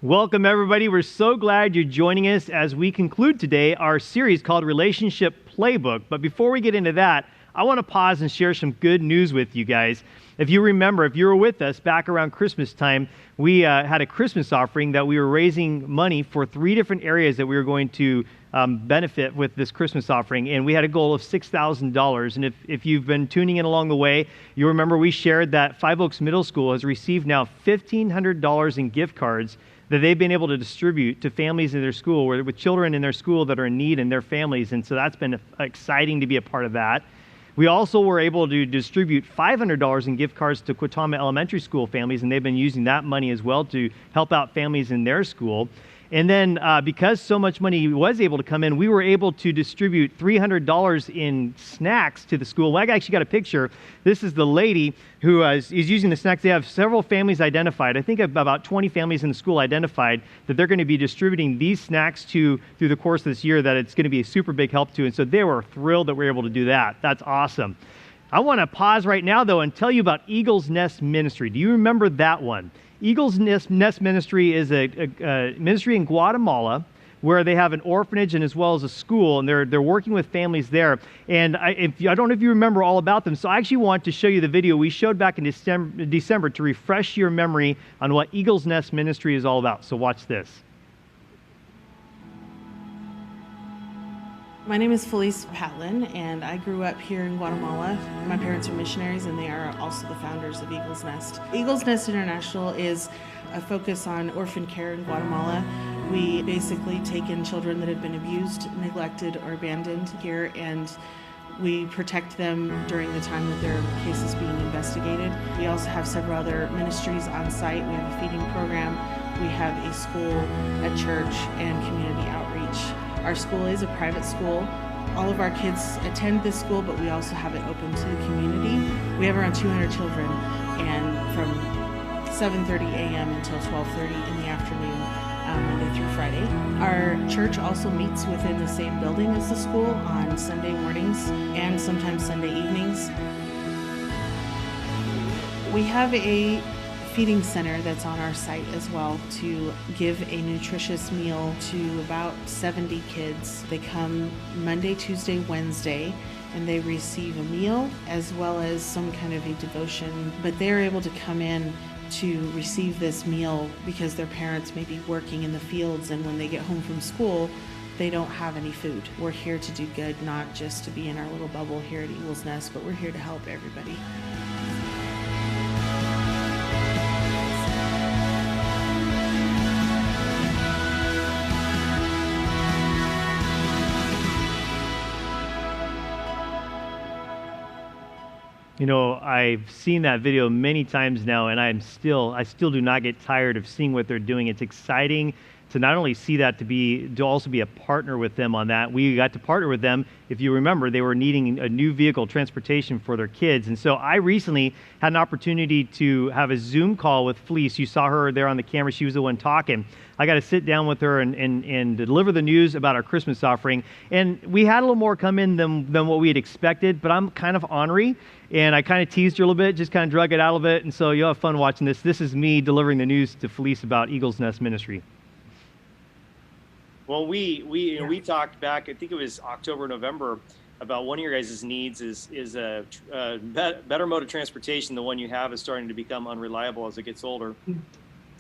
Welcome, everybody. We're so glad you're joining us as we conclude today our series called Relationship Playbook. But before we get into that, I want to pause and share some good news with you guys. If you remember, if you were with us back around Christmas time, we had a Christmas offering that we were raising money for 3 different areas that we were going to benefit with this Christmas offering, and we had a goal of $6,000. And if you've been tuning in along the way, you remember we shared that Five Oaks Middle School has received now $1,500 in gift cards that they've been able to distribute to families in their school, with children in their school that are in need and their families. And so that's been exciting to be a part of that. We also were able to distribute $500 in gift cards to Quitama Elementary School families, and they've been using that money as well to help out families in their school. And then because so much money was able to come in, we were able to distribute $300 in snacks to the school. I actually got a picture. This is the lady who is using the snacks. They have several families identified. I think about 20 families in the school identified that they're going to be distributing these snacks to through the course of this year, that it's going to be a super big help to. And so they were thrilled that we were able to do that. That's awesome. I want to pause right now, though, and tell you about Eagle's Nest Ministry. Do you remember that one? Eagle's Nest Ministry is a ministry in Guatemala where they have an orphanage and as well as a school, and they're working with families there. And I don't know if you remember all about them, so I actually want to show you the video we showed back in December to refresh your memory on what Eagle's Nest Ministry is all about. So watch this. My name is Felice Patlin, and I grew up here in Guatemala. My parents are missionaries, and they are also the founders of Eagle's Nest. Eagle's Nest International is a focus on orphan care in Guatemala. We basically take in children that have been abused, neglected, or abandoned here, and we protect them during the time that their case is being investigated. We also have several other ministries on site. We have a feeding program. We have a school, a church, and community outreach. Our school is a private school. All of our kids attend this school, but we also have it open to the community. We have around 200 children, and from 7:30 a.m. until 12:30 in the afternoon, Monday through Friday. Our church also meets within the same building as the school on Sunday mornings and sometimes Sunday evenings. We have a feeding center that's on our site as well to give a nutritious meal to about 70 kids. They come Monday, Tuesday, Wednesday, and they receive a meal as well as some kind of a devotion, but they're able to come in to receive this meal because their parents may be working in the fields, and when they get home from school, they don't have any food. We're here to do good, not just to be in our little bubble here at Eagle's Nest, but we're here to help everybody. You know, I've seen that video many times now, and I still do not get tired of seeing what they're doing. It's exciting to not only see that, to also be a partner with them on that. We got to partner with them. If you remember, they were needing a new vehicle transportation for their kids. And so I recently had an opportunity to have a Zoom call with Felice. You saw her there on the camera. She was the one talking. I got to sit down with her and deliver the news about our Christmas offering. And we had a little more come in than what we had expected, but I'm kind of ornery. And I kind of teased her a little bit, just kind of drug it out a little bit. And so you'll have fun watching this. This is me delivering the news to Felice about Eagle's Nest Ministry. Well, we talked back, I think it was October, November, about one of your guys' needs is a better mode of transportation. The one you have is starting to become unreliable as it gets older.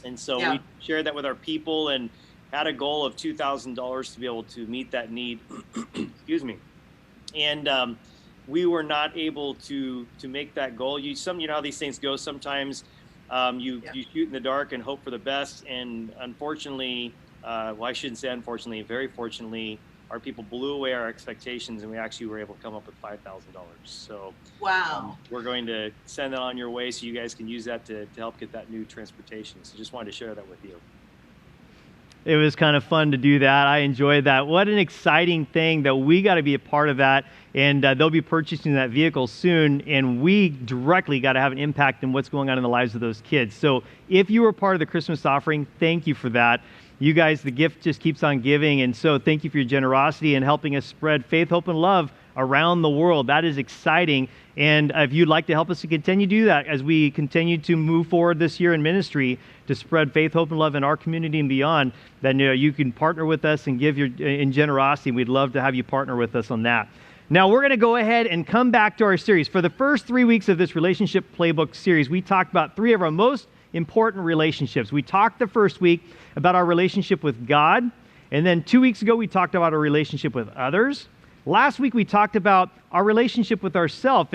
And so we shared that with our people and had a goal of $2,000 to be able to meet that need. Excuse me. And we were not able to make that goal. You know how these things go. Sometimes you shoot in the dark and hope for the best. And unfortunately, well, I shouldn't say unfortunately, very fortunately, our people blew away our expectations, and we actually were able to come up with $5,000. So wow, we're going to send that on your way so you guys can use that to help get that new transportation. So just wanted to share that with you. It was kind of fun to do that. I enjoyed that. What an exciting thing that we got to be a part of that. And they'll be purchasing that vehicle soon. And we directly got to have an impact in what's going on in the lives of those kids. So if you were part of the Christmas offering, thank you for that. You guys, the gift just keeps on giving. And so thank you for your generosity and helping us spread faith, hope, and love around the world. That is exciting. And if you'd like to help us to continue to do that as we continue to move forward this year in ministry to spread faith, hope, and love in our community and beyond, then you can partner with us and give in generosity. We'd love to have you partner with us on that. Now, we're going to go ahead and come back to our series. For the first 3 weeks of this Relationship Playbook series, we talked about 3 of our most important relationships. We talked the first week about our relationship with God, and then 2 weeks ago, we talked about our relationship with others. Last week, we talked about our relationship with ourselves,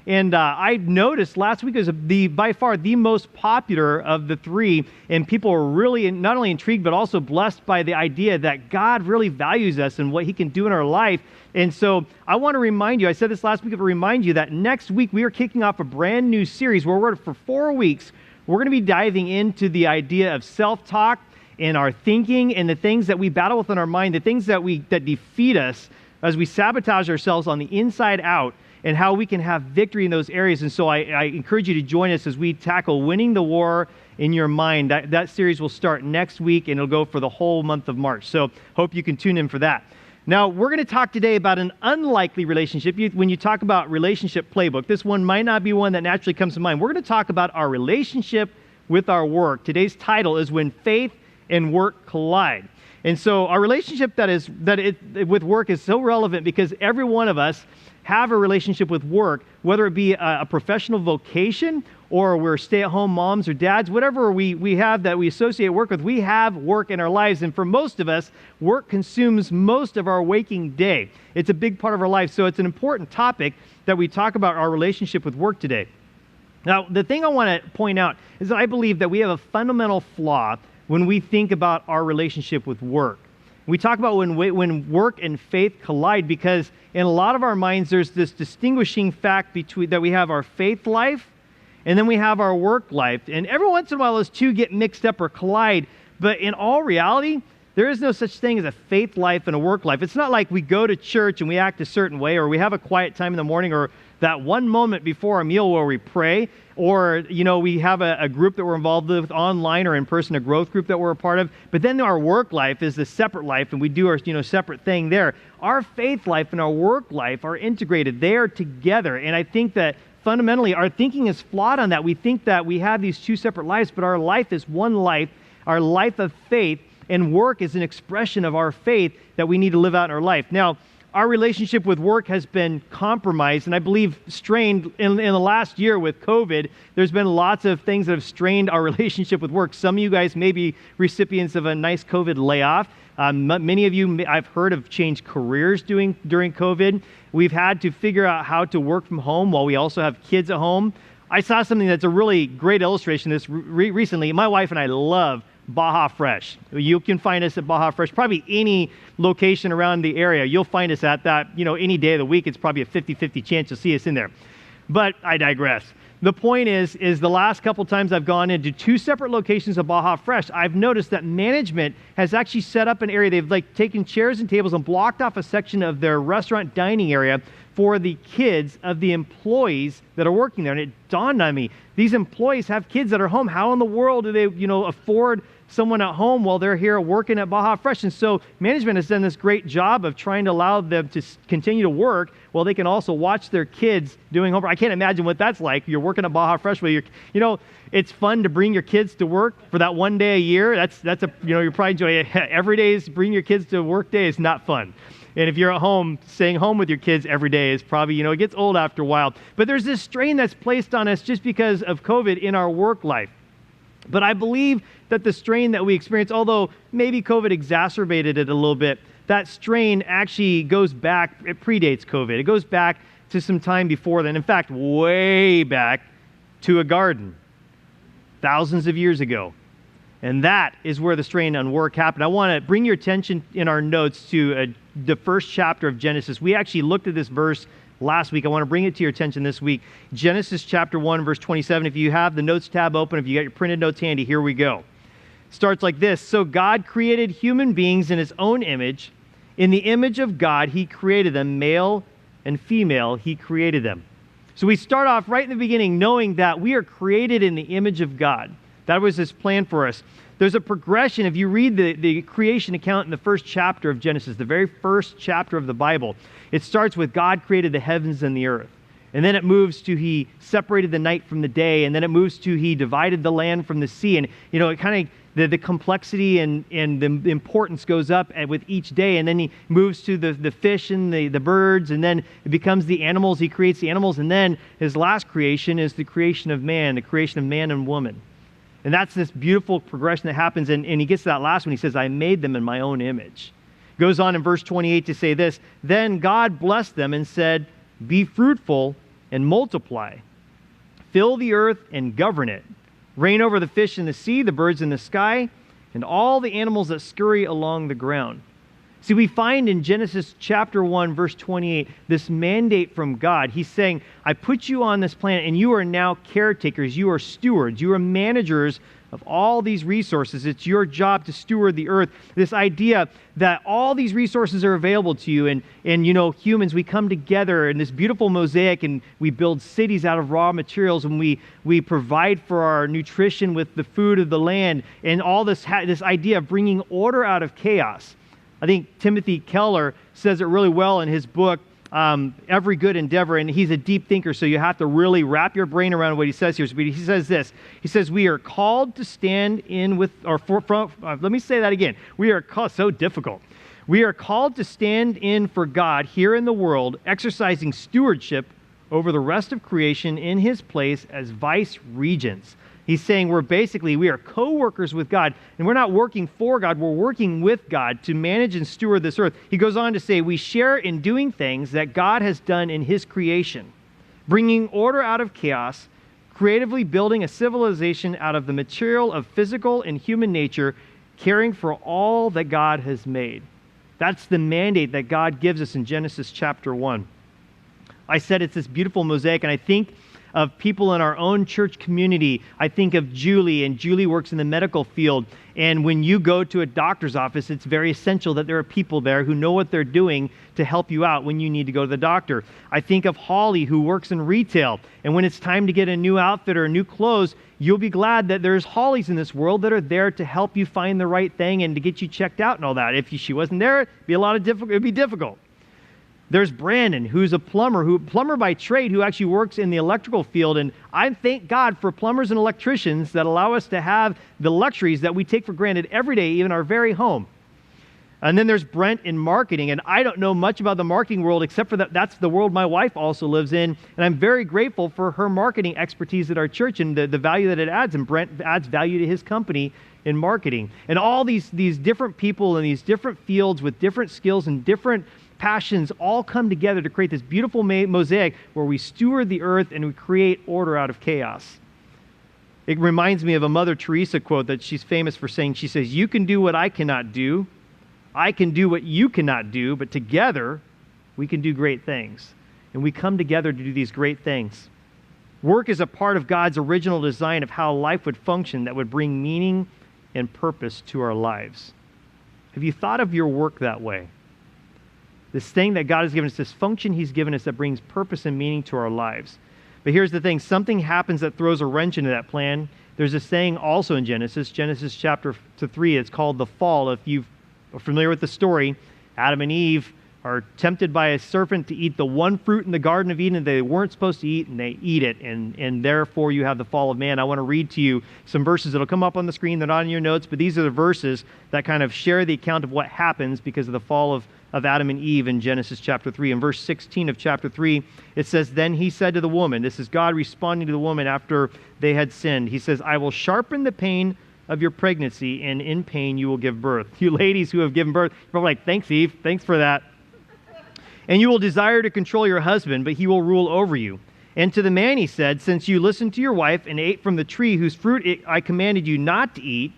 and I noticed last week was by far the most popular of the 3, and people were really not only intrigued, but also blessed by the idea that God really values us and what he can do in our life. And so I want to remind you, I said this last week, to remind you that next week we are kicking off a brand new series where for 4 weeks, we're going to be diving into the idea of self-talk and our thinking and the things that we battle with in our mind, the things that defeat us as we sabotage ourselves on the inside out, and how we can have victory in those areas. And so I encourage you to join us as we tackle winning the war in your mind. That series will start next week, and it'll go for the whole month of March. So hope you can tune in for that. Now, we're going to talk today about an unlikely relationship. When you talk about relationship playbook, this one might not be one that naturally comes to mind. We're going to talk about our relationship with our work. Today's title is When Faith and Work Collide. And so our relationship with work is so relevant because every one of us have a relationship with work, whether it be a professional vocation or we're stay-at-home moms or dads, whatever we have that we associate work with, we have work in our lives. And for most of us, work consumes most of our waking day. It's a big part of our life. So it's an important topic that we talk about our relationship with work today. Now, the thing I want to point out is that I believe that we have a fundamental flaw when we think about our relationship with work. We talk about when work and faith collide because in a lot of our minds, there's this distinguishing fact that we have our faith life and then we have our work life. And every once in a while, those two get mixed up or collide. But in all reality, there is no such thing as a faith life and a work life. It's not like we go to church and we act a certain way, or we have a quiet time in the morning, or that one moment before a meal where we pray, or we have a group that we're involved with online or in person, a growth group that we're a part of. But then our work life is a separate life, and we do our separate thing there. Our faith life and our work life are integrated. They are together. And I think that fundamentally our thinking is flawed on that. We think that we have these two separate lives, but our life is one life, our life of faith, and work is an expression of our faith that we need to live out in our life. Now, our relationship with work has been compromised and I believe strained in the last year with COVID. There's been lots of things that have strained our relationship with work. Some of you guys may be recipients of a nice COVID layoff. Many of you, I've heard, have changed careers during COVID. We've had to figure out how to work from home while we also have kids at home. I saw something that's a really great illustration of this recently. My wife and I love Baja Fresh. You can find us at Baja Fresh, probably any location around the area. You'll find us at that, any day of the week. It's probably a 50-50 chance you'll see us in there. But I digress. The point is the last couple times I've gone into 2 separate locations of Baja Fresh, I've noticed that management has actually set up an area. They've taken chairs and tables and blocked off a section of their restaurant dining area for the kids of the employees that are working there. And it dawned on me, these employees have kids that are home. How in the world do they, afford someone at home while they're here working at Baja Fresh? And so management has done this great job of trying to allow them to continue to work while they can also watch their kids doing homework. I can't imagine what that's like. You're working at Baja Fresh where it's fun to bring your kids to work for that one day a year. You're probably enjoying it. Every day is bring your kids to work day is not fun. And if you're at home, staying home with your kids every day is probably, it gets old after a while. But there's this strain that's placed on us just because of COVID in our work life. But I believe that the strain that we experience, although maybe COVID exacerbated it a little bit, that strain actually goes back, it predates COVID. It goes back to some time before then. In fact, way back to a garden, thousands of years ago. And that is where the strain on work happened. I want to bring your attention in our notes to the first chapter of Genesis. We actually looked at this verse last week. I want to bring it to your attention this week. Genesis chapter 1, verse 27. If you have the notes tab open, if you got your printed notes handy, here we go. Starts like this. So God created human beings in his own image. In the image of God, he created them, male and female, he created them. So we start off right in the beginning knowing that we are created in the image of God. That was his plan for us. There's a progression. If you read the creation account in the first chapter of Genesis, the very first chapter of the Bible, it starts with God created the heavens and the earth. And then it moves to he separated the night from the day. And then it moves to he divided the land from the sea. And, it kind of, the complexity and the importance goes up with each day. And then he moves to the fish and the birds. And then it becomes the animals. He creates the animals. And then his last creation is the creation of man and woman. And that's this beautiful progression that happens. And he gets to that last one. He says, I made them in my own image. Goes on in verse 28 to say this, then God blessed them and said, be fruitful and multiply. Fill the earth and govern it. Reign over the fish in the sea, the birds in the sky, and all the animals that scurry along the ground. See, we find in Genesis chapter 1, verse 28, this mandate from God. He's saying, I put you on this planet, and you are now caretakers. You are stewards. You are managers of all these resources. It's your job to steward the earth. This idea that all these resources are available to you. And humans, we come together in this beautiful mosaic, and we build cities out of raw materials, and we provide for our nutrition with the food of the land. And all this idea of bringing order out of chaos. I think Timothy Keller says it really well in his book, Every Good Endeavor, and he's a deep thinker, so you have to really wrap your brain around what he says here. But he says this, he says, we are called to stand in with, let me say that again. We are called, so difficult. We are called to stand in for God here in the world, exercising stewardship over the rest of creation in his place as vice regents. He's saying we are co-workers with God, and we're not working for God, we're working with God to manage and steward this earth. He goes on to say, we share in doing things that God has done in his creation, bringing order out of chaos, creatively building a civilization out of the material of physical and human nature, caring for all that God has made. That's the mandate that God gives us in Genesis chapter 1. I said it's this beautiful mosaic, and I think of people in our own church community. I think of Julie, and Julie works in the medical field. And when you go to a doctor's office, it's very essential that there are people there who know what they're doing to help you out when you need to go to the doctor. I think of Holly, who works in retail. And when it's time to get a new outfit or new clothes, you'll be glad that there's Hollies in this world that are there to help you find the right thing and to get you checked out and all that. If she wasn't there, it'd be difficult. There's Brandon, who's a plumber by trade, who actually works in the electrical field. And I thank God for plumbers and electricians that allow us to have the luxuries that we take for granted every day, even our very home. And then there's Brent in marketing. And I don't know much about the marketing world, except for that's the world my wife also lives in. And I'm very grateful for her marketing expertise at our church and the value that it adds. And Brent adds value to his company in marketing. And all these different people in these different fields with different skills and different passions all come together to create this beautiful mosaic where we steward the earth and we create order out of chaos. It reminds me of a Mother Teresa quote that she's famous for saying. She says, you can do what I cannot do. I can do what you cannot do, but together we can do great things. And we come together to do these great things. Work is a part of God's original design of how life would function that would bring meaning and purpose to our lives. Have you thought of your work that way? This thing that God has given us, this function he's given us that brings purpose and meaning to our lives. But here's the thing, something happens that throws a wrench into that plan. There's a saying also in Genesis chapter 3, it's called the fall. If you are familiar with the story, Adam and Eve are tempted by a serpent to eat the one fruit in the Garden of Eden that they weren't supposed to eat, and they eat it, and therefore you have the fall of man. I want to read to you some verses that'll come up on the screen. They're not in your notes, but these are the verses that kind of share the account of what happens because of the fall of Adam and Eve in Genesis chapter 3. In verse 16 of chapter 3, it says, then he said to the woman, this is God responding to the woman after they had sinned. He says, I will sharpen the pain of your pregnancy, and in pain you will give birth. You ladies who have given birth, you're probably like, thanks, Eve. Thanks for that. And you will desire to control your husband, but he will rule over you. And to the man he said, since you listened to your wife and ate from the tree whose fruit I commanded you not to eat,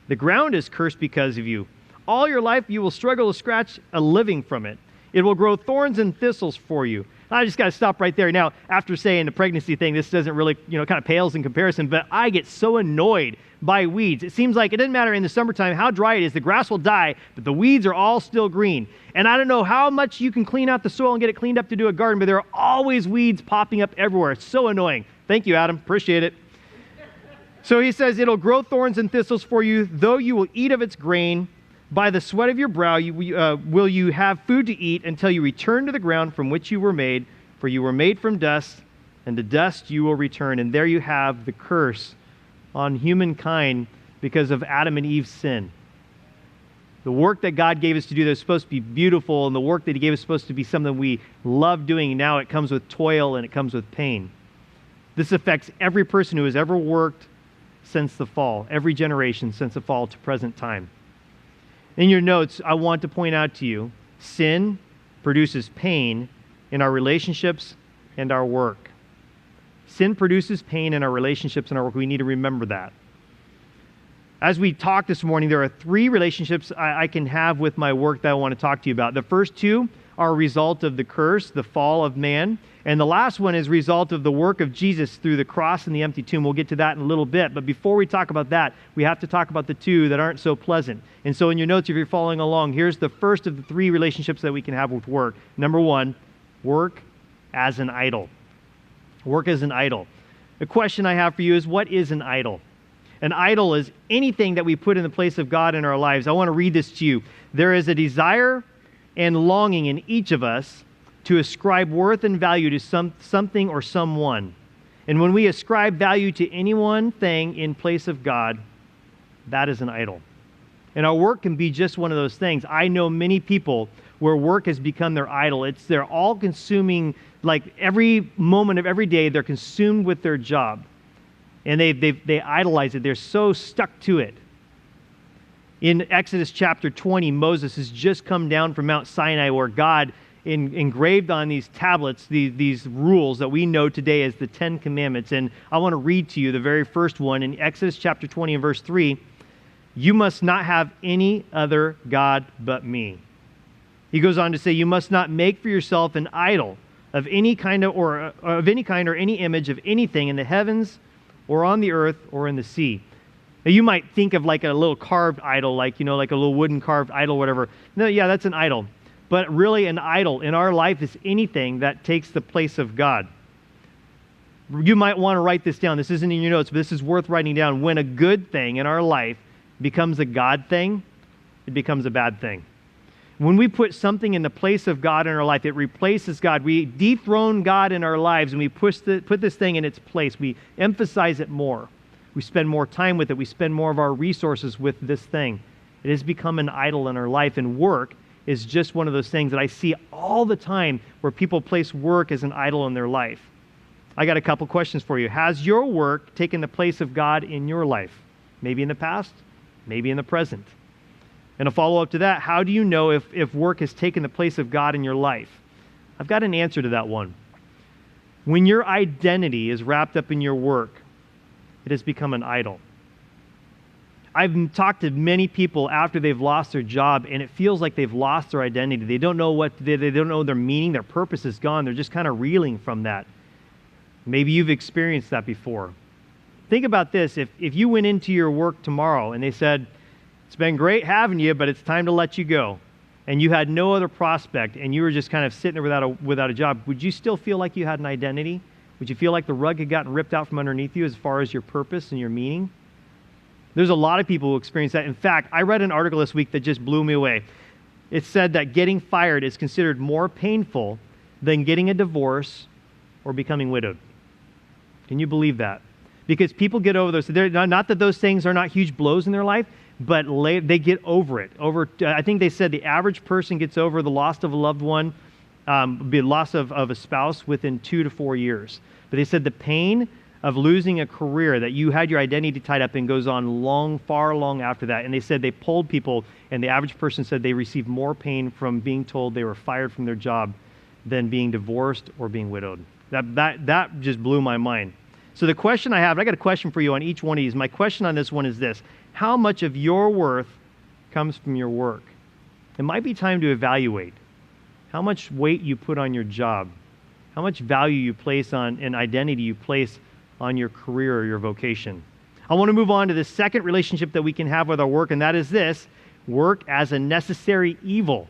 the ground is cursed because of you. All your life you will struggle to scratch a living from it. It will grow thorns and thistles for you. I just got to stop right there. Now, after saying the pregnancy thing, this doesn't really, kind of pales in comparison, but I get so annoyed by weeds. It seems like it doesn't matter in the summertime how dry it is. The grass will die, but the weeds are all still green. And I don't know how much you can clean out the soil and get it cleaned up to do a garden, but there are always weeds popping up everywhere. It's so annoying. Thank you, Adam. Appreciate it. So he says, it'll grow thorns and thistles for you, though you will eat of its grain. By the sweat of your brow will you have food to eat until you return to the ground from which you were made, for you were made from dust, and to dust you will return. And there you have the curse on humankind because of Adam and Eve's sin. The work that God gave us to do that was supposed to be beautiful, and the work that he gave us supposed to be something we love doing, now it comes with toil and it comes with pain. This affects every person who has ever worked since the fall, every generation since the fall to present time. In your notes, I want to point out to you, sin produces pain in our relationships and our work. Sin produces pain in our relationships and our work. We need to remember that. As we talked this morning, there are 3 relationships I can have with my work that I want to talk to you about. The first 2 are a result of the curse, the fall of man. And the last one is a result of the work of Jesus through the cross and the empty tomb. We'll get to that in a little bit. But before we talk about that, we have to talk about the 2 that aren't so pleasant. And so in your notes, if you're following along, here's the first of the 3 relationships that we can have with work. Number 1, work as an idol. Work as an idol. The question I have for you is, what is an idol? An idol is anything that we put in the place of God in our lives. I want to read this to you. There is a desire and longing in each of us to ascribe worth and value to something or someone. And when we ascribe value to any one thing in place of God, that is an idol. And our work can be just one of those things. I know many people where work has become their idol. They're all consuming, like every moment of every day, they're consumed with their job. And they idolize it. They're so stuck to it. In Exodus chapter 20, Moses has just come down from Mount Sinai where God engraved on these tablets these rules that we know today as the 10 Commandments. And I want to read to you the very first one in Exodus chapter 20 and verse 3. You must not have any other God but me. He goes on to say, you must not make for yourself an idol of any kind or any image of anything in the heavens or on the earth or in the sea. Now you might think of like a little carved idol, like a little wooden carved idol, whatever. No, yeah, that's an idol. But really an idol in our life is anything that takes the place of God. You might want to write this down. This isn't in your notes, but this is worth writing down. When a good thing in our life becomes a God thing, it becomes a bad thing. When we put something in the place of God in our life, it replaces God. We dethrone God in our lives and we put this thing in its place. We emphasize it more. We spend more time with it. We spend more of our resources with this thing. It has become an idol in our life, and work is just one of those things that I see all the time where people place work as an idol in their life. I got a couple questions for you. Has your work taken the place of God in your life? Maybe in the past, maybe in the present. And a follow-up to that, how do you know if work has taken the place of God in your life? I've got an answer to that one. When your identity is wrapped up in your work, it has become an idol. I've talked to many people after they've lost their job, and it feels like they've lost their identity. They don't know they don't know their meaning, their purpose is gone. They're just kind of reeling from that. Maybe you've experienced that before. Think about this. If you went into your work tomorrow and they said, it's been great having you, but it's time to let you go, and you had no other prospect, and you were just kind of sitting there without a job, would you still feel like you had an identity? Would you feel like the rug had gotten ripped out from underneath you as far as your purpose and your meaning? There's a lot of people who experience that. In fact, I read an article this week that just blew me away. It said that getting fired is considered more painful than getting a divorce or becoming widowed. Can you believe that? Because people get over those. Not that those things are not huge blows in their life, but they get over it. I think they said the average person gets over the loss of a loved one, the loss of a spouse within 2 to 4 years. But they said the pain of losing a career that you had your identity tied up in goes on far long after that. And they said they polled people, and the average person said they received more pain from being told they were fired from their job than being divorced or being widowed. That just blew my mind. So the question I got a question for you on each one of these. My question on this one is this: how much of your worth comes from your work? It might be time to evaluate how much weight you put on your job, how much value you place on an identity you place on your career or your vocation. I want to move on to the second relationship that we can have with our work, and that is this: work as a necessary evil.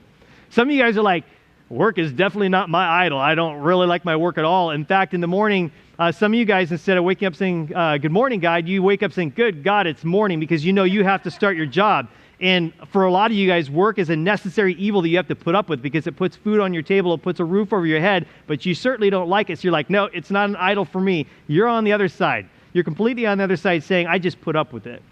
Some of you guys are like, work is definitely not my idol. I don't really like my work at all. In fact, in the morning, Some of you guys, instead of waking up saying, good morning, God, you wake up saying, good God, it's morning, because you know you have to start your job. And for a lot of you guys, work is a necessary evil that you have to put up with because it puts food on your table, it puts a roof over your head, but you certainly don't like it. So you're like, no, it's not an idol for me. You're on the other side. You're completely on the other side saying, I just put up with it.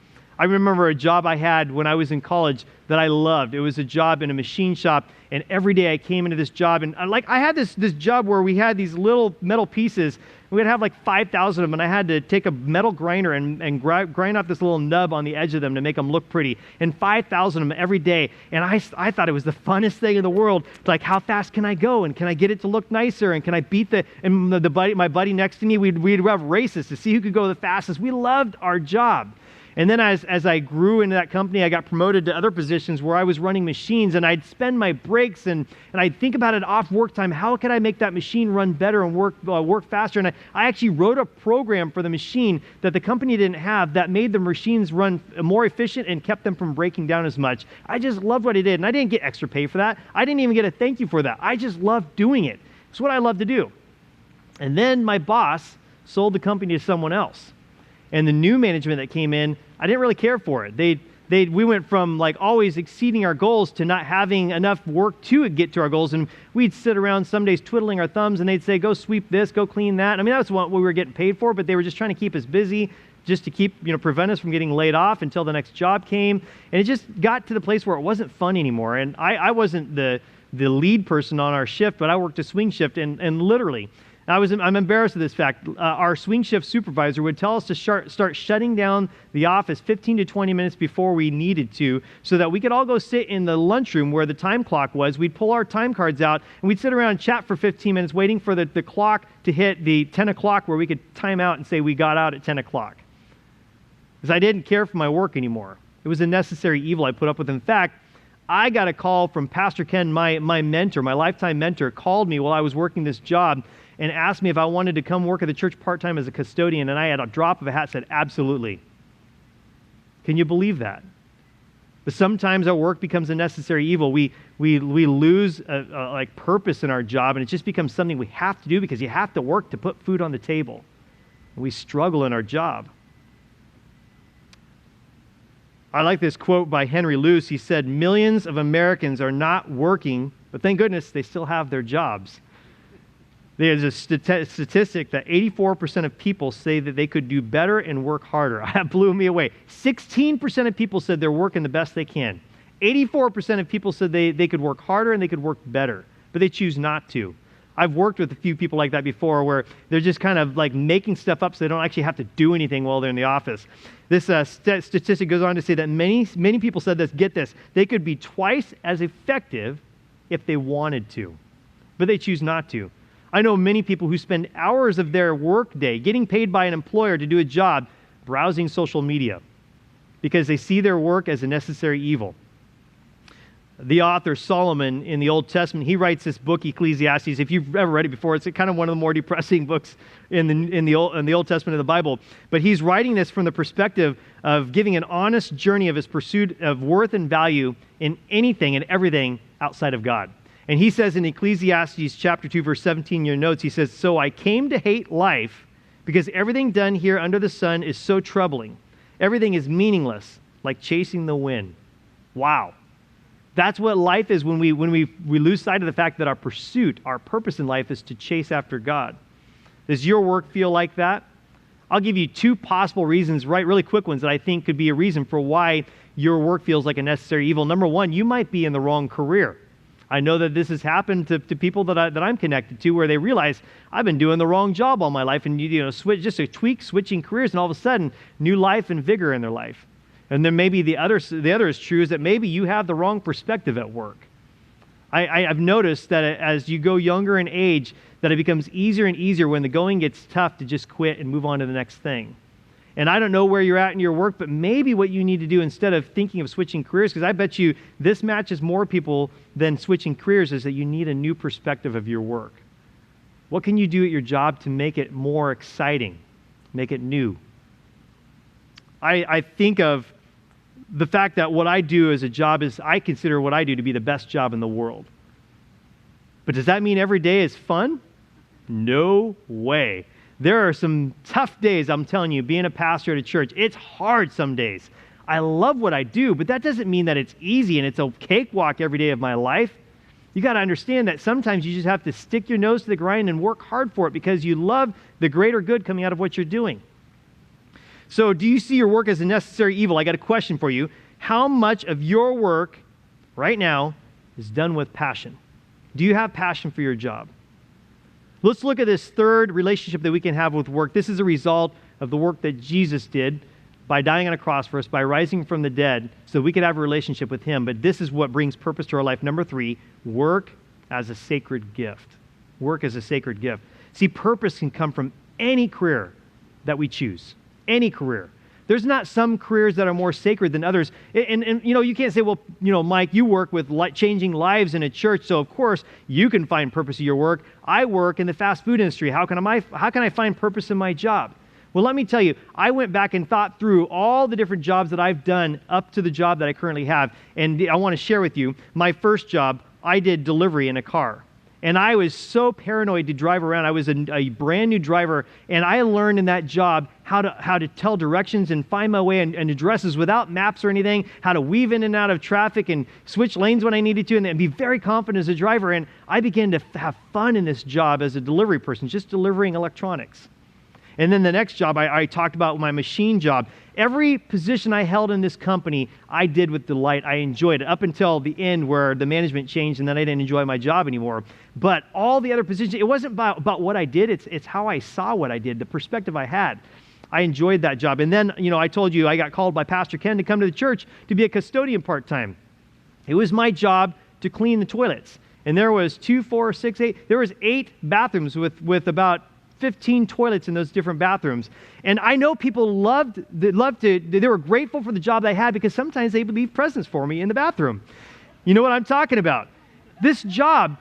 I remember a job I had when I was in college that I loved. It was a job in a machine shop, and every day I came into this job, and I had this job where we had these little metal pieces. We'd have like 5,000 of them, and I had to take a metal grinder and grind out this little nub on the edge of them to make them look pretty, and 5,000 of them every day. And I thought it was the funnest thing in the world. Like, how fast can I go, and can I get it to look nicer, and can I beat my buddy next to me? We'd have races to see who could go the fastest. We loved our job. And then as I grew into that company, I got promoted to other positions where I was running machines, and I'd spend my breaks and I'd think about it off work time. How can I make that machine run better and work faster? And I actually wrote a program for the machine that the company didn't have that made the machines run more efficient and kept them from breaking down as much. I just loved what I did, and I didn't get extra pay for that. I didn't even get a thank you for that. I just loved doing it. It's what I love to do. And then my boss sold the company to someone else. And the new management that came in, I didn't really care for it. We went from like always exceeding our goals to not having enough work to get to our goals. And we'd sit around some days twiddling our thumbs, and they'd say, go sweep this, go clean that. I mean, that's what we were getting paid for, but they were just trying to keep us busy, just to prevent us from getting laid off until the next job came. And it just got to the place where it wasn't fun anymore. And I wasn't the lead person on our shift, but I worked a swing shift, and literally, I'm embarrassed of this fact. Our swing shift supervisor would tell us to start shutting down the office 15 to 20 minutes before we needed to, so that we could all go sit in the lunchroom where the time clock was. We'd pull our time cards out, and we'd sit around and chat for 15 minutes waiting for the clock to hit the 10 o'clock where we could time out and say we got out at 10 o'clock. Because I didn't care for my work anymore. It was a necessary evil I put up with. In fact, I got a call from Pastor Ken, my mentor, my lifetime mentor, called me while I was working this job and asked me if I wanted to come work at the church part-time as a custodian, and I had a drop of a hat said, absolutely. Can you believe that? But sometimes our work becomes a necessary evil. We lose like purpose in our job, and it just becomes something we have to do because you have to work to put food on the table. And we struggle in our job. I like this quote by Henry Luce. He said, millions of Americans are not working, but thank goodness they still have their jobs. There's a statistic that 84% of people say that they could do better and work harder. That blew me away. 16% of people said they're working the best they can. 84% of people said they could work harder and they could work better, but they choose not to. I've worked with a few people like that before where they're just kind of like making stuff up so they don't actually have to do anything while they're in the office. This statistic goes on to say that many people said this, get this, they could be twice as effective if they wanted to, but they choose not to. I know many people who spend hours of their workday getting paid by an employer to do a job browsing social media because they see their work as a necessary evil. The author Solomon in the Old Testament, he writes this book, Ecclesiastes. If you've ever read it before, it's kind of one of the more depressing books in the Old Testament of the Bible. But he's writing this from the perspective of giving an honest journey of his pursuit of worth and value in anything and everything outside of God. And he says in Ecclesiastes chapter 2, verse 17, in your notes, he says, so I came to hate life because everything done here under the sun is so troubling. Everything is meaningless, like chasing the wind. Wow. That's what life is when we lose sight of the fact that our pursuit, our purpose in life is to chase after God. Does your work feel like that? I'll give you two possible reasons, really quick ones that I think could be a reason for why your work feels like a necessary evil. Number one, you might be in the wrong career. I know that this has happened to people that I'm connected to where they realize I've been doing the wrong job all my life, and switching careers, and all of a sudden new life and vigor in their life. And then maybe the other is true, is that maybe you have the wrong perspective at work. I've noticed that as you go younger in age, that it becomes easier and easier when the going gets tough to just quit and move on to the next thing. And I don't know where you're at in your work, but maybe what you need to do instead of thinking of switching careers, because I bet you this matches more people than switching careers, is that you need a new perspective of your work. What can you do at your job to make it more exciting, make it new? I think of the fact that what I do as a job is I consider what I do to be the best job in the world. But does that mean every day is fun? No way. There are some tough days, I'm telling you, being a pastor at a church. It's hard some days. I love what I do, but that doesn't mean that it's easy and it's a cakewalk every day of my life. You got to understand that sometimes you just have to stick your nose to the grind and work hard for it because you love the greater good coming out of what you're doing. So do you see your work as a necessary evil? I got a question for you. How much of your work right now is done with passion? Do you have passion for your job? Let's look at this third relationship that we can have with work. This is a result of the work that Jesus did by dying on a cross for us, by rising from the dead, so we could have a relationship with him. But this is what brings purpose to our life. Number 3, work as a sacred gift. Work as a sacred gift. See, purpose can come from any career that we choose. Any career. There's not some careers that are more sacred than others. And you can't say, well, Mike, you work with changing lives in a church, so of course you can find purpose in your work. I work in the fast food industry. How can I find purpose in my job? Well, let me tell you, I went back and thought through all the different jobs that I've done up to the job that I currently have. And I want to share with you, my first job, I did delivery in a car. And I was so paranoid to drive around. I was a brand new driver, and I learned in that job how to tell directions and find my way and addresses without maps or anything, how to weave in and out of traffic and switch lanes when I needed to, and be very confident as a driver. And I began to have fun in this job as a delivery person, just delivering electronics. And then the next job, I talked about my machine job. Every position I held in this company, I did with delight. I enjoyed it up until the end where the management changed and then I didn't enjoy my job anymore. But all the other positions, it wasn't about what I did. It's how I saw what I did, the perspective I had. I enjoyed that job. And then, I told you I got called by Pastor Ken to come to the church to be a custodian part-time. It was my job to clean the toilets. And there was 2, 4, 6, 8. There was 8 bathrooms with about 15 toilets in those different bathrooms. And I know people they were grateful for the job I had because sometimes they would leave presents for me in the bathroom. You know what I'm talking about? This job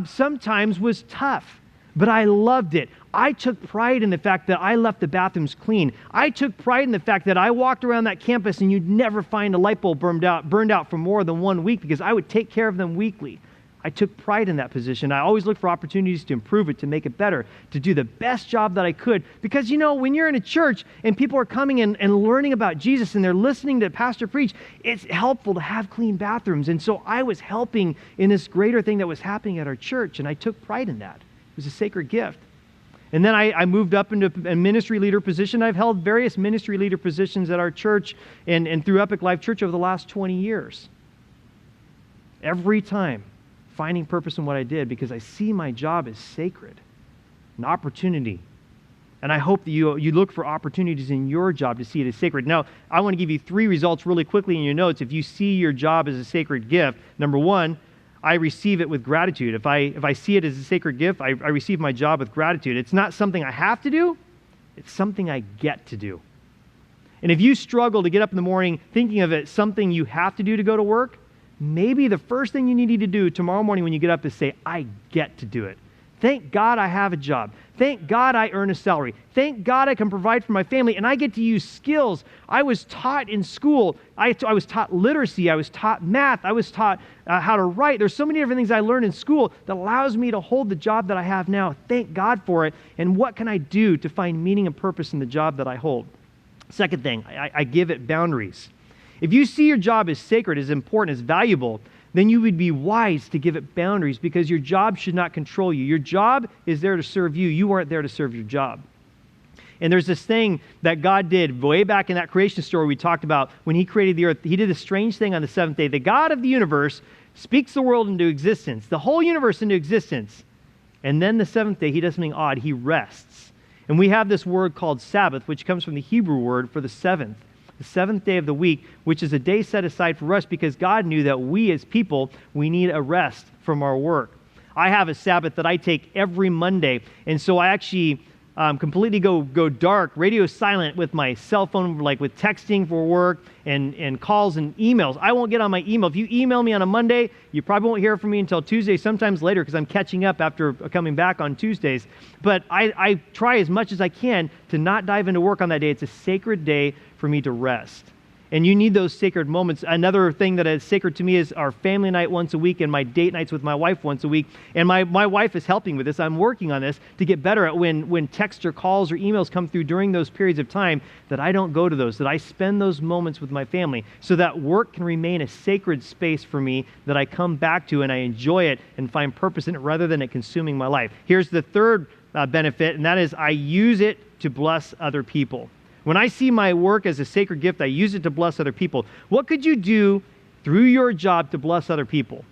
sometimes was tough, but I loved it. I took pride in the fact that I left the bathrooms clean. I took pride in the fact that I walked around that campus and you'd never find a light bulb burned out for more than 1 week because I would take care of them weekly. I took pride in that position. I always looked for opportunities to improve it, to make it better, to do the best job that I could. Because, when you're in a church and people are coming in and learning about Jesus and they're listening to pastor preach, it's helpful to have clean bathrooms. And so I was helping in this greater thing that was happening at our church, and I took pride in that. It was a sacred gift. And then I moved up into a ministry leader position. I've held various ministry leader positions at our church and through Epic Life Church over the last 20 years. Every time, finding purpose in what I did because I see my job as sacred, an opportunity. And I hope that you look for opportunities in your job to see it as sacred. Now, I want to give you 3 results really quickly in your notes. If you see your job as a sacred gift, number 1, I receive it with gratitude. If I see it as a sacred gift, I receive my job with gratitude. It's not something I have to do, it's something I get to do. And if you struggle to get up in the morning thinking of it something you have to do to go to work, maybe the first thing you need to do tomorrow morning when you get up is say, I get to do it. Thank God I have a job. Thank God I earn a salary. Thank God I can provide for my family, and I get to use skills I was taught in school. I was taught literacy. I was taught math. I was taught how to write. There's so many different things I learned in school that allows me to hold the job that I have now. Thank God for it. And what can I do to find meaning and purpose in the job that I hold? Second thing, I give it boundaries. If you see your job as sacred, as important, as valuable, then you would be wise to give it boundaries because your job should not control you. Your job is there to serve you. You aren't there to serve your job. And there's this thing that God did way back in that creation story we talked about when he created the earth. He did a strange thing on the 7th day. The God of the universe speaks the world into existence, the whole universe into existence. And then the 7th day, he does something odd. He rests. And we have this word called Sabbath, which comes from the Hebrew word for the 7th. The 7th day of the week, which is a day set aside for rest because God knew that we as people, we need a rest from our work. I have a Sabbath that I take every Monday, and so I actually completely go dark, radio silent with my cell phone, like with texting for work and calls and emails. I won't get on my email. If you email me on a Monday, you probably won't hear from me until Tuesday, sometimes later because I'm catching up after coming back on Tuesdays. But I try as much as I can to not dive into work on that day. It's a sacred day for me to rest. And you need those sacred moments. Another thing that is sacred to me is our family night once a week and my date nights with my wife once a week. And my wife is helping with this. I'm working on this to get better at when texts or calls or emails come through during those periods of time, that I don't go to those, that I spend those moments with my family so that work can remain a sacred space for me that I come back to and I enjoy it and find purpose in it rather than it consuming my life. Here's the third benefit, and that is I use it to bless other people. When I see my work as a sacred gift, I use it to bless other people. What could you do through your job to bless other people?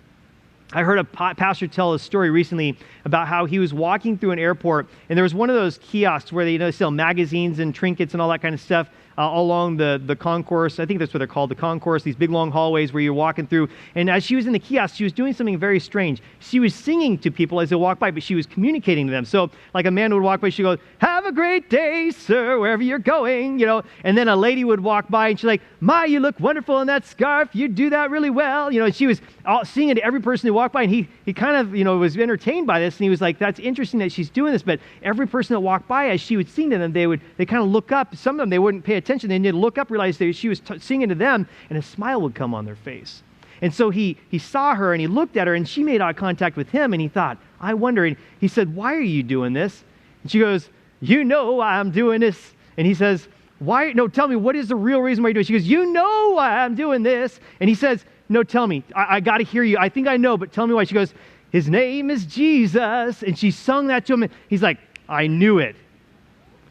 I heard a pastor tell a story recently about how he was walking through an airport, and there was one of those kiosks where they sell magazines and trinkets and all that kind of stuff along the concourse. I think that's what they're called, the concourse, these big long hallways where you're walking through. And as she was in the kiosk, she was doing something very strange. She was singing to people as they walked by, but she was communicating to them. So like a man would walk by, she'd go, "Have a great day, sir, wherever you're going," And then a lady would walk by and she's like, "My, you look wonderful in that scarf. You do that really well." And she was singing to every person who walked by, and he kind of, was entertained by this, and he was like, "That's interesting that she's doing this." But every person that walked by, as she would sing to them, they kind of look up. Some of them, they wouldn't pay attention. They didn't look up, realize that she was singing to them, and a smile would come on their face. And so he saw her, and he looked at her, and she made eye contact with him, and he thought, I wonder. And he said, "Why are you doing this?" And she goes, "You know why I'm doing this." And he says, "Why? No, tell me, what is the real reason why you're doing it?" She goes, "You know why I'm doing this." And he says, "No, tell me. I got to hear you. I think I know, but tell me why." She goes, "His name is Jesus." And she sung that to him. And he's like, "I knew it."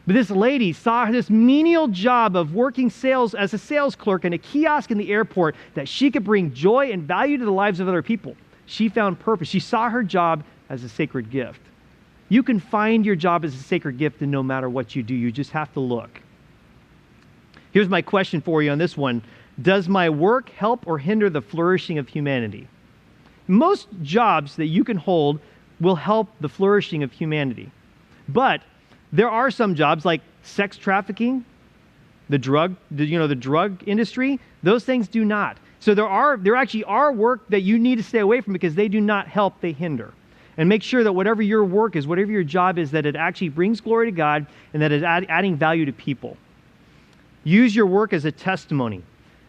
But this lady saw this menial job of working sales as a sales clerk in a kiosk in the airport, that she could bring joy and value to the lives of other people. She found purpose. She saw her job as a sacred gift. You can find your job as a sacred gift, and no matter what you do, you just have to look. Here's my question for you on this one. Does my work help or hinder the flourishing of humanity? Most jobs that you can hold will help the flourishing of humanity. But there are some jobs like sex trafficking, the drug industry. Those things do not. So there actually are work that you need to stay away from because they do not help, they hinder. And make sure that whatever your work is, whatever your job is, that it actually brings glory to God and that it's adding value to people. Use your work as a testimony.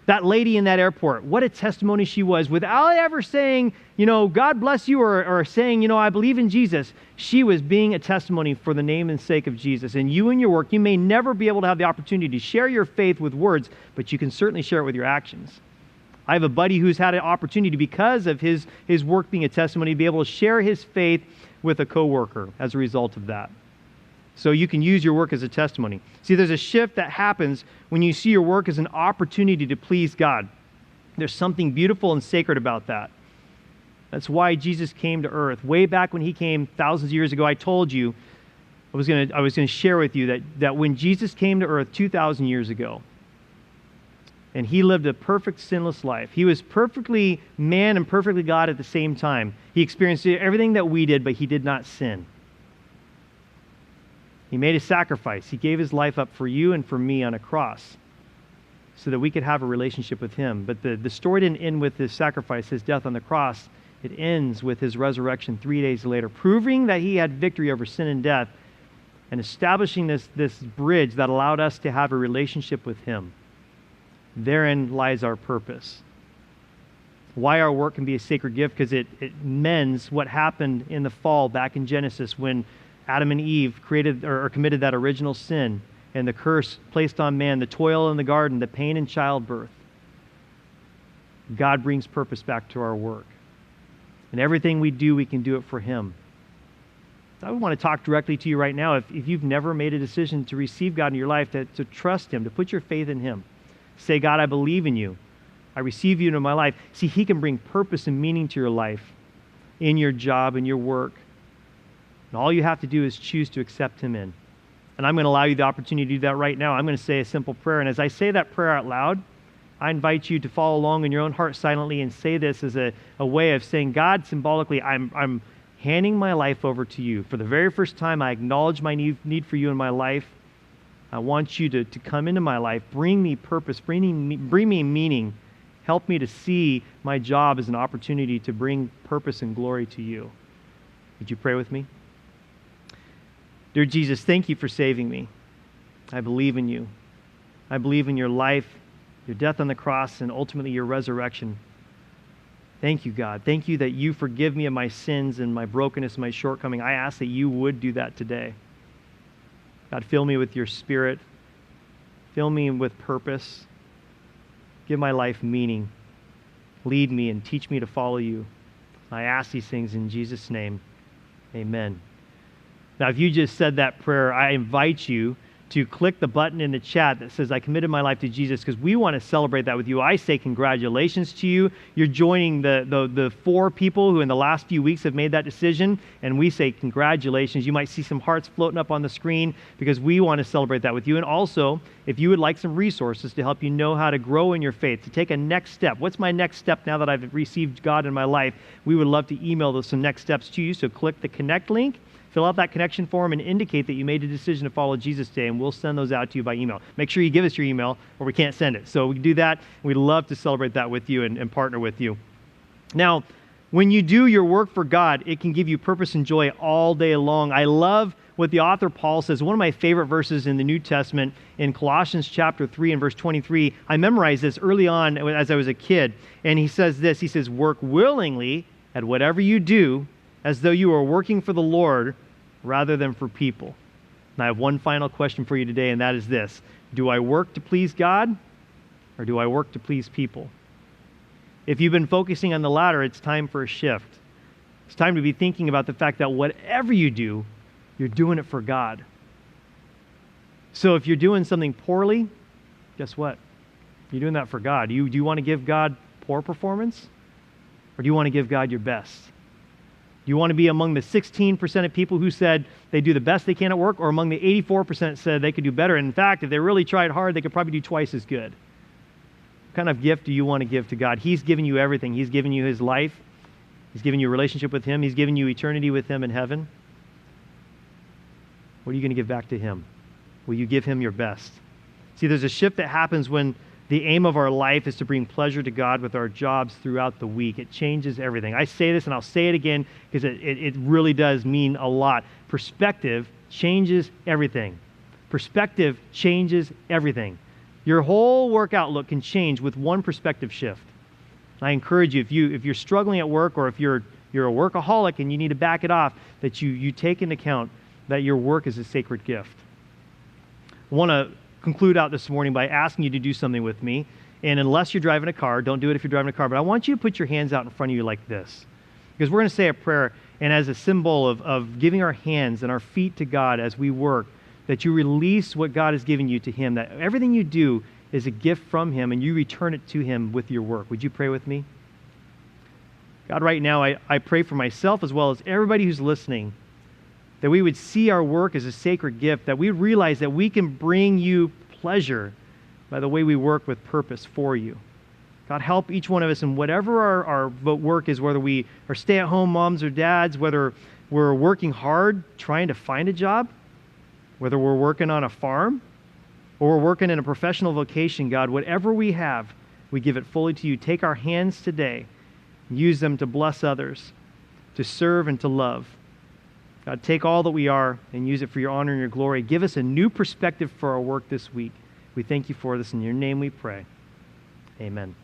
That lady in that airport, what a testimony she was, without ever saying, "God bless you," or saying, "I believe in Jesus." She was being a testimony for the name and sake of Jesus. And you and your work, you may never be able to have the opportunity to share your faith with words, but you can certainly share it with your actions. I have a buddy who's had an opportunity, because of his work being a testimony, to be able to share his faith with a coworker as a result of that. So you can use your work as a testimony. See, there's a shift that happens when you see your work as an opportunity to please God. There's something beautiful and sacred about that. That's why Jesus came to earth. Way back when he came thousands of years ago, I told you, I was going to share with you that when Jesus came to earth 2,000 years ago, and he lived a perfect, sinless life. He was perfectly man and perfectly God at the same time. He experienced everything that we did, but he did not sin. He made a sacrifice. He gave his life up for you and for me on a cross so that we could have a relationship with him. But the story didn't end with his sacrifice, his death on the cross. It ends with his resurrection 3 days later, proving that he had victory over sin and death and establishing this bridge that allowed us to have a relationship with him. Therein lies our purpose. Why our work can be a sacred gift, because it mends what happened in the fall back in Genesis when Adam and Eve created or committed that original sin and the curse placed on man, the toil in the garden, the pain in childbirth. God brings purpose back to our work. And everything we do, we can do it for him. I would want to talk directly to you right now. If you've never made a decision to receive God in your life, to trust him, to put your faith in him. Say, "God, I believe in you. I receive you into my life." See, he can bring purpose and meaning to your life, in your job, in your work. And all you have to do is choose to accept him in. And I'm going to allow you the opportunity to do that right now. I'm going to say a simple prayer. And as I say that prayer out loud, I invite you to follow along in your own heart silently and say this as a way of saying, "God, symbolically, I'm handing my life over to you. For the very first time, I acknowledge my need for you in my life. I want you to come into my life, bring me purpose, bring me meaning. Help me to see my job as an opportunity to bring purpose and glory to you." Would you pray with me? Dear Jesus, thank you for saving me. I believe in you. I believe in your life, your death on the cross, and ultimately your resurrection. Thank you, God. Thank you that you forgive me of my sins and my brokenness and my shortcoming. I ask that you would do that today. God, fill me with your Spirit. Fill me with purpose. Give my life meaning. Lead me and teach me to follow you. I ask these things in Jesus' name. Amen. Now, if you just said that prayer, I invite you to click the button in the chat that says, I committed my life to Jesus, because we want to celebrate that with you. I say congratulations to you. You're joining the 4 people who in the last few weeks have made that decision, and we say congratulations. You might see some hearts floating up on the screen because we want to celebrate that with you. And also, if you would like some resources to help you know how to grow in your faith, to take a next step, what's my next step now that I've received God in my life, we would love to email those some next steps to you. So click the connect link, fill out that connection form, and indicate that you made a decision to follow Jesus today, and we'll send those out to you by email. Make sure you give us your email or we can't send it. So we can do that. We'd love to celebrate that with you and partner with you. Now, when you do your work for God, it can give you purpose and joy all day long. I love what the author Paul says. One of my favorite verses in the New Testament in Colossians chapter 3 and verse 23. I memorized this early on as I was a kid. And he says this, he says, work willingly at whatever you do as though you are working for the Lord rather than for people. And I have one final question for you today, and that is this. Do I work to please God, or do I work to please people? If you've been focusing on the latter, it's time for a shift. It's time to be thinking about the fact that whatever you do, you're doing it for God. So if you're doing something poorly, guess what? You're doing that for God. Do you want to give God poor performance, or do you want to give God your best? Do you want to be among the 16% of people who said they do the best they can at work, or among the 84% that said they could do better? And in fact, if they really tried hard, they could probably do twice as good. What kind of gift do you want to give to God? He's given you everything. He's given you his life. He's given you a relationship with him. He's given you eternity with him in heaven. What are you going to give back to him? Will you give him your best? See, there's a shift that happens when the aim of our life is to bring pleasure to God with our jobs throughout the week. It changes everything. I say this and I'll say it again because it really does mean a lot. Perspective changes everything. Perspective changes everything. Your whole work outlook can change with one perspective shift. I encourage you, if you're struggling at work, or if you're a workaholic and you need to back it off, that you take into account that your work is a sacred gift. I want to conclude out this morning by asking you to do something with me. And unless you're driving a car, don't do it if you're driving a car, but I want you to put your hands out in front of you like this. Because we're going to say a prayer, and as a symbol of giving our hands and our feet to God as we work, that you release what God has given you to him, that everything you do is a gift from him, and you return it to him with your work. Would you pray with me? God, right now, I pray for myself as well as everybody who's listening, that we would see our work as a sacred gift, that we realize that we can bring you pleasure by the way we work with purpose for you. God, help each one of us in whatever our work is, whether we are stay-at-home moms or dads, whether we're working hard trying to find a job, whether we're working on a farm, or we're working in a professional vocation. God, whatever we have, we give it fully to you. Take our hands today, use them to bless others, to serve and to love. God, take all that we are and use it for your honor and your glory. Give us a new perspective for our work this week. We thank you for this. In your name we pray. Amen.